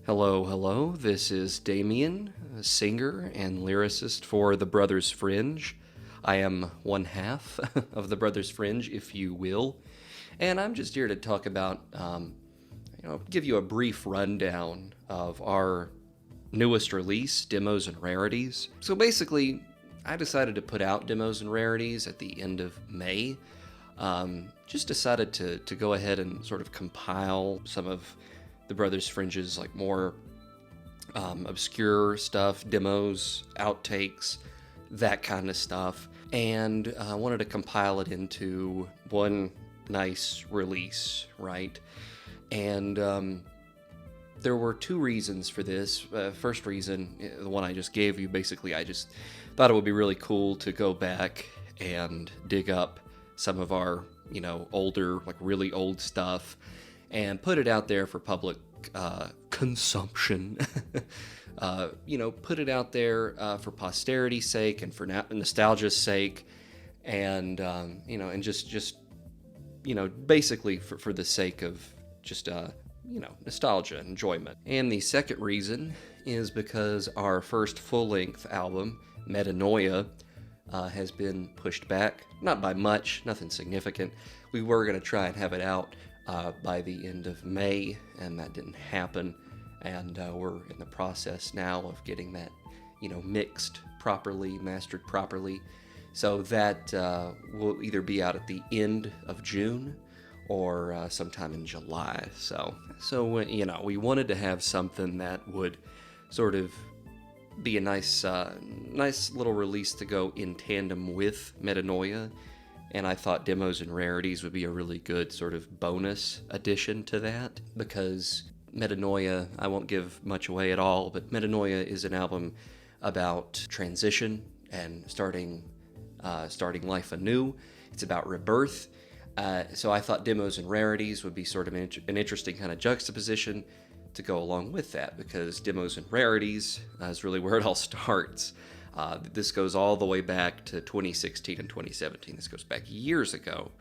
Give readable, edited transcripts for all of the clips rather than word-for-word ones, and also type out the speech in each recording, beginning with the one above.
Hello, hello. This is Damien, a singer and lyricist for the Brothers Fringe. I am one half of the Brothers Fringe, if you will, and I'm just here to talk about, give you a brief rundown of our newest release, Demos and Rarities. So basically, I decided to put out Demos and Rarities at the end of May. Just decided to go ahead and sort of compile some of the Brothers Fringe's more obscure stuff, demos, outtakes, that kind of stuff, and I wanted to compile it into one nice release, right? And there were two reasons for this. First reason, the one I just gave you, basically I just thought it would be really cool to go back and dig up some of our, older, really old stuff and put it out there for public consumption. Put it out there for posterity's sake and for nostalgia's sake, and and just basically for the sake of just nostalgia and enjoyment. And the second reason is because our first full-length album, Metanoia, has been pushed back, not by much, nothing significant. We were going to try and have it out by the end of May, and that didn't happen, and we're in the process now of getting that, mixed properly, mastered properly, so that will either be out at the end of June or sometime in July. So we wanted to have something that would sort of be a nice little release to go in tandem with Metanoia. And I thought Demos and Rarities would be a really good sort of bonus addition to that, because Metanoia, I won't give much away at all, but Metanoia is an album about transition and starting life anew. It's about rebirth. So I thought Demos and Rarities would be sort of an interesting kind of juxtaposition to go along with that, because Demos and Rarities is really where it all starts. This goes all the way back to 2016 and 2017. This goes back years ago,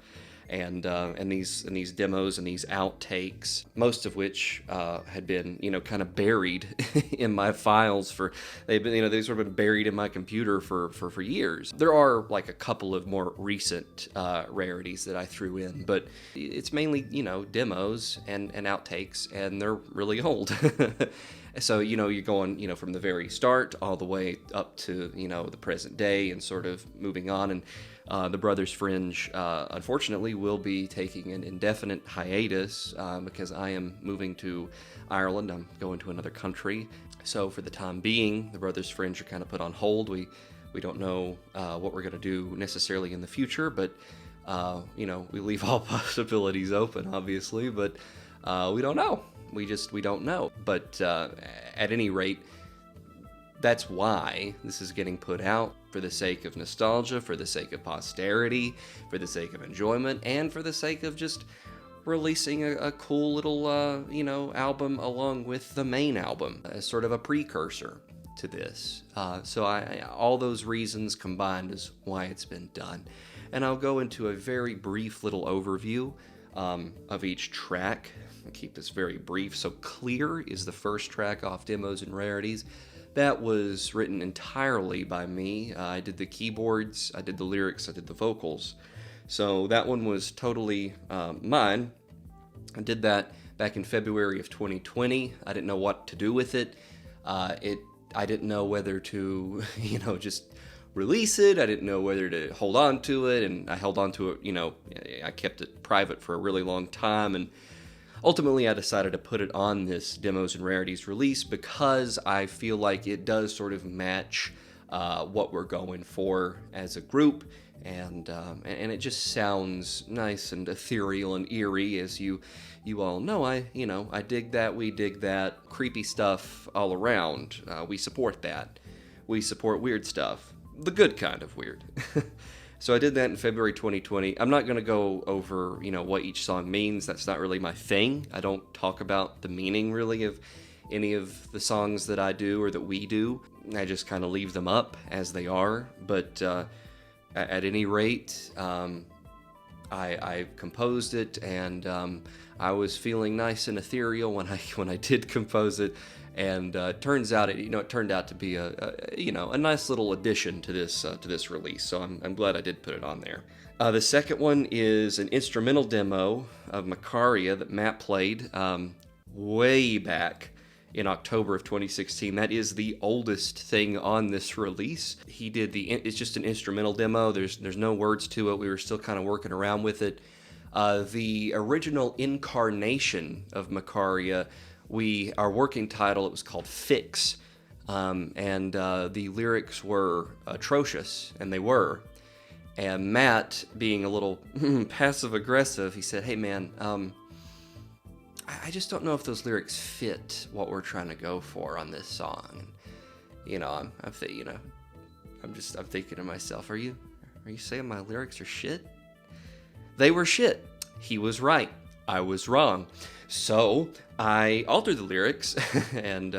and these demos and these outtakes, most of which had been kind of buried in my files they've sort of been buried in my computer for years. There are a couple of more recent rarities that I threw in, but it's mainly demos and outtakes, and they're really old. So, you're going, from the very start all the way up to, the present day and sort of moving on. And the Brothers Fringe, unfortunately, will be taking an indefinite hiatus because I am moving to Ireland. I'm going to another country. So for the time being, the Brothers Fringe are kind of put on hold. We don't know what we're going to do necessarily in the future, but, we leave all possibilities open, obviously, but we don't know. We don't know. But at any rate, that's why this is getting put out, for the sake of nostalgia, for the sake of posterity, for the sake of enjoyment, and for the sake of just releasing a cool little, album along with the main album as sort of a precursor to this. So all those reasons combined is why it's been done. And I'll go into a very brief little overview of each track. I'll keep this very brief. So Clear is the first track off Demos and Rarities. That was written entirely by me. I did the keyboards, I did the lyrics, I did the vocals. So that one was totally mine. I did that back in February of 2020. I didn't know what to do with it. I didn't know whether to, just release it. I didn't know whether to hold on to it, and I held on to it, I kept it private for a really long time, and ultimately, I decided to put it on this Demos and Rarities release because I feel like it does sort of match what we're going for as a group, and it just sounds nice and ethereal and eerie, as you all know. I dig that. We dig that. Creepy stuff all around. We support that. We support weird stuff. The good kind of weird. So I did that in February 2020. I'm not going to go over, what each song means. That's not really my thing. I don't talk about the meaning, really, of any of the songs that I do or that we do. I just kind of leave them up as they are. But at any rate, I composed it, and I was feeling nice and ethereal when I did compose it, and turns out it turned out to be a nice little addition to this release. So I'm glad I did put it on there. The second one is an instrumental demo of Makaria that Matt played way back in October of 2016. That is the oldest thing on this release. He did it's just an instrumental demo. There's no words to it. We were still kind of working around with it. The original incarnation of Makaria, our working title, it was called Fix. And the lyrics were atrocious, and they were. And Matt, being a little passive-aggressive, he said, "Hey man, I just don't know if those lyrics fit what we're trying to go for on this song." And, I'm thinking to myself, are you saying my lyrics are shit? They were shit. He was right. I was wrong. So I altered the lyrics, and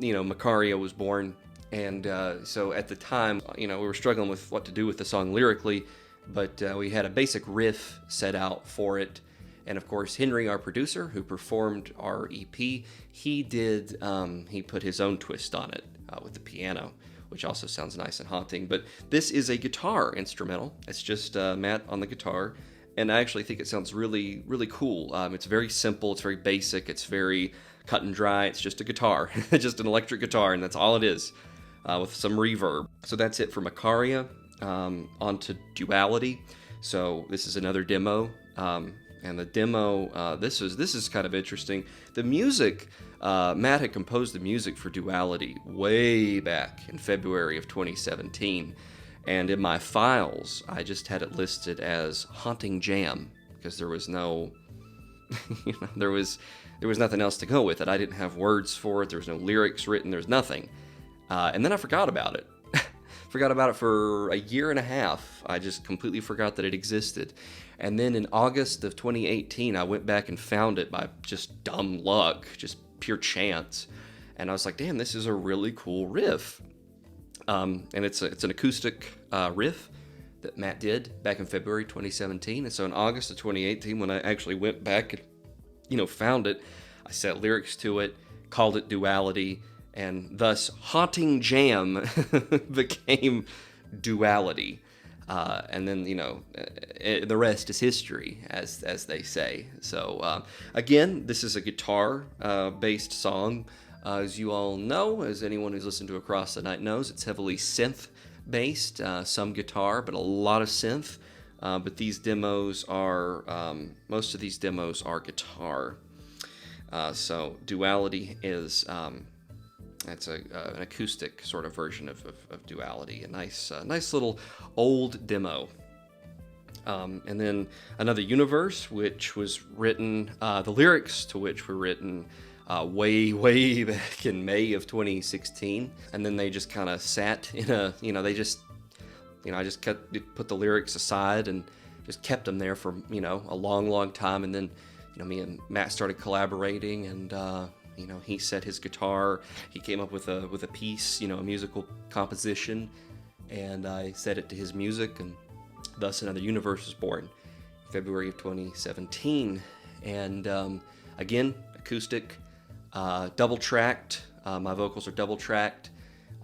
Makaria was born. And so at the time, we were struggling with what to do with the song lyrically, but we had a basic riff set out for it. And of course, Henry, our producer, who performed our EP, he put his own twist on it with the piano, which also sounds nice and haunting. But this is a guitar instrumental. It's just Matt on the guitar. And I actually think it sounds really, really cool. It's very simple. It's very basic. It's very cut and dry. It's just a guitar, just an electric guitar, and that's all it is. With some reverb. So that's it for Makaria. On to Duality. So this is another demo. And the demo, this is kind of interesting. The music, Matt had composed the music for Duality way back in February of 2017. And in my files, I just had it listed as Haunting Jam, because there was no, there was nothing else to go with it. I didn't have words for it. There was no lyrics written. There's nothing. And then I forgot about it. Forgot about it for a year and a half. I just completely forgot that it existed. And then in August of 2018, I went back and found it by just dumb luck, just pure chance. And I was like, damn, this is a really cool riff. And it's an acoustic riff that Matt did back in February 2017. And so in August of 2018, when I actually went back and, found it, I set lyrics to it, called it Duality, and thus Haunting Jam became Duality. And then, the rest is history, as they say. So, again, this is a guitar-based song. As you all know, as anyone who's listened to Across the Night knows, it's heavily synth-based, some guitar, but a lot of synth. But these demos most of these demos are guitar. So Duality is... It's an acoustic sort of version of Duality, a nice little old demo. And then Another Universe, which was written, the lyrics to which were written way back in May of 2016, and then they just kind of sat in I just put the lyrics aside and just kept them there for a long time, and then me and Matt started collaborating, and he set his guitar, he came up with a piece, a musical composition, and I set it to his music, and thus Another Universe was born in February of 2017. And again, acoustic, double-tracked. My vocals are double-tracked.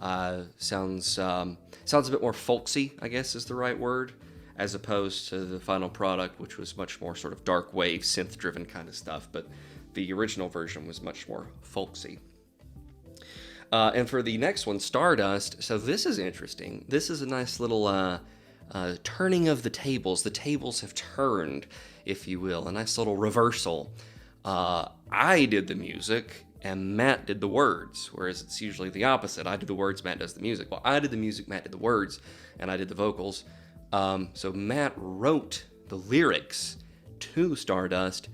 Sounds a bit more folksy, I guess is the right word, as opposed to the final product, which was much more sort of dark wave, synth-driven kind of stuff. But the original version was much more folksy. And for the next one, Stardust, so this is interesting. This is a nice little turning of the tables. The tables have turned, if you will, a nice little reversal. I did the music, and Matt did the words, whereas it's usually the opposite. I did the words, Matt does the music. Well, I did the music, Matt did the words, and I did the vocals. So Matt wrote the lyrics to Stardust,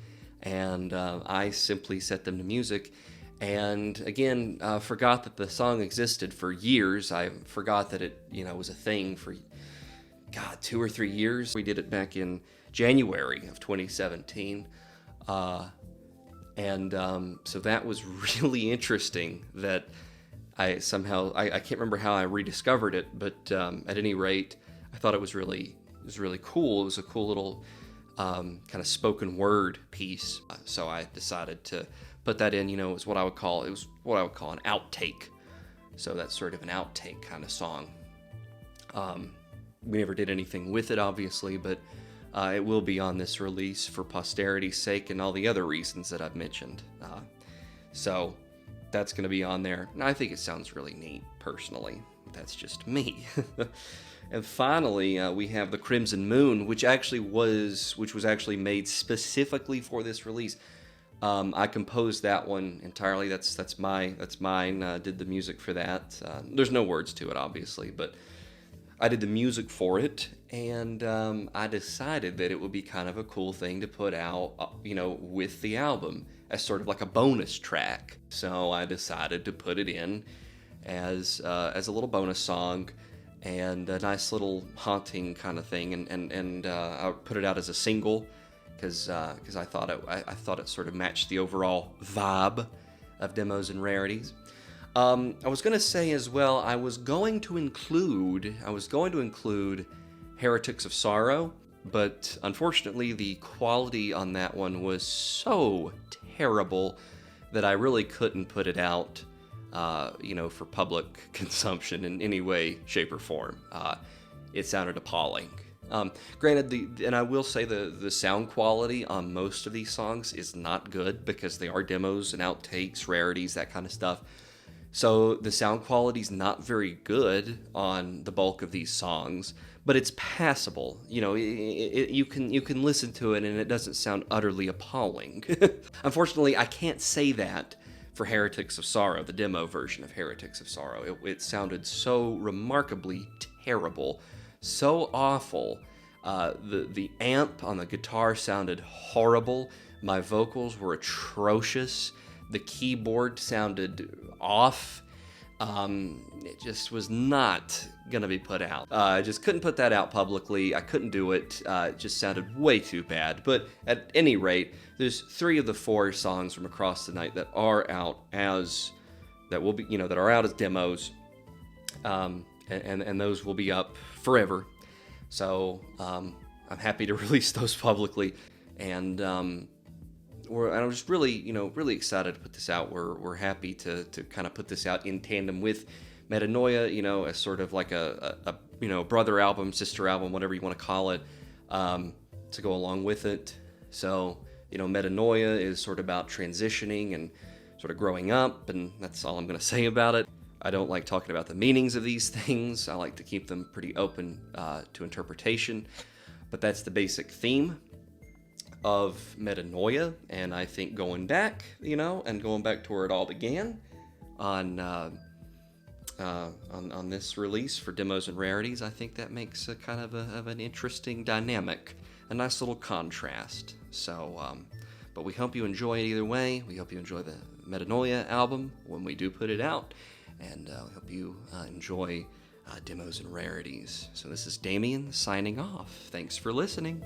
and I simply set them to music. And again, forgot that the song existed for years. I forgot that it, was a thing for, 2 or 3 years. We did it back in January of 2017. So that was really interesting that I somehow, I can't remember how I rediscovered it, but at any rate, I thought it was really was really cool. It was a cool little kind of spoken word piece. So I decided to put that in. It was what I would call an outtake. So that's sort of an outtake kind of song. We never did anything with it, obviously, but it will be on this release for posterity's sake and all the other reasons that I've mentioned. So that's going to be on there. And I think it sounds really neat, personally. That's just me. And finally, we have the Crimson Moon, which was actually made specifically for this release. I composed that one entirely. That's mine. Did the music for that. There's no words to it, obviously, but I did the music for it, and I decided that it would be kind of a cool thing to put out, with the album as sort of like a bonus track. So I decided to put it in as a little bonus song and a nice little haunting kind of thing, and I put it out as a single because I thought it sort of matched the overall vibe of Demos and Rarities. I was going to say as well, I was going to include Heretics of Sorrow, but unfortunately the quality on that one was so terrible that I really couldn't put it out, for public consumption in any way, shape, or form. It sounded appalling. Granted, and I will say the sound quality on most of these songs is not good because they are demos and outtakes, rarities, that kind of stuff. So the sound quality's not very good on the bulk of these songs, but it's passable. You can listen to it and it doesn't sound utterly appalling. Unfortunately, I can't say that for Heretics of Sorrow, the demo version of Heretics of Sorrow. It sounded so remarkably terrible, so awful. The amp on the guitar sounded horrible. My vocals were atrocious. The keyboard sounded off. It just was not gonna be put out. I just couldn't put that out publicly. I couldn't do it. It just sounded way too bad. But at any rate, there's 3 of the 4 songs from Across the Night that are out as demos, and those will be up forever. So I'm happy to release those publicly, and I'm just really excited to put this out. We're happy to kind of put this out in tandem with Metanoia, as sort of like a brother album, sister album, whatever you want to call it, to go along with it. So, Metanoia is sort of about transitioning and sort of growing up, and that's all I'm going to say about it. I don't like talking about the meanings of these things. I like to keep them pretty open to interpretation, but that's the basic theme of Metanoia, and I think going back to where it all began on this release for Demos and Rarities, I think that makes a kind of an interesting dynamic, a nice little contrast. So, but we hope you enjoy it either way. We hope you enjoy the Metanoia album when we do put it out, and we hope you enjoy Demos and Rarities. So this is Damien signing off. Thanks for listening.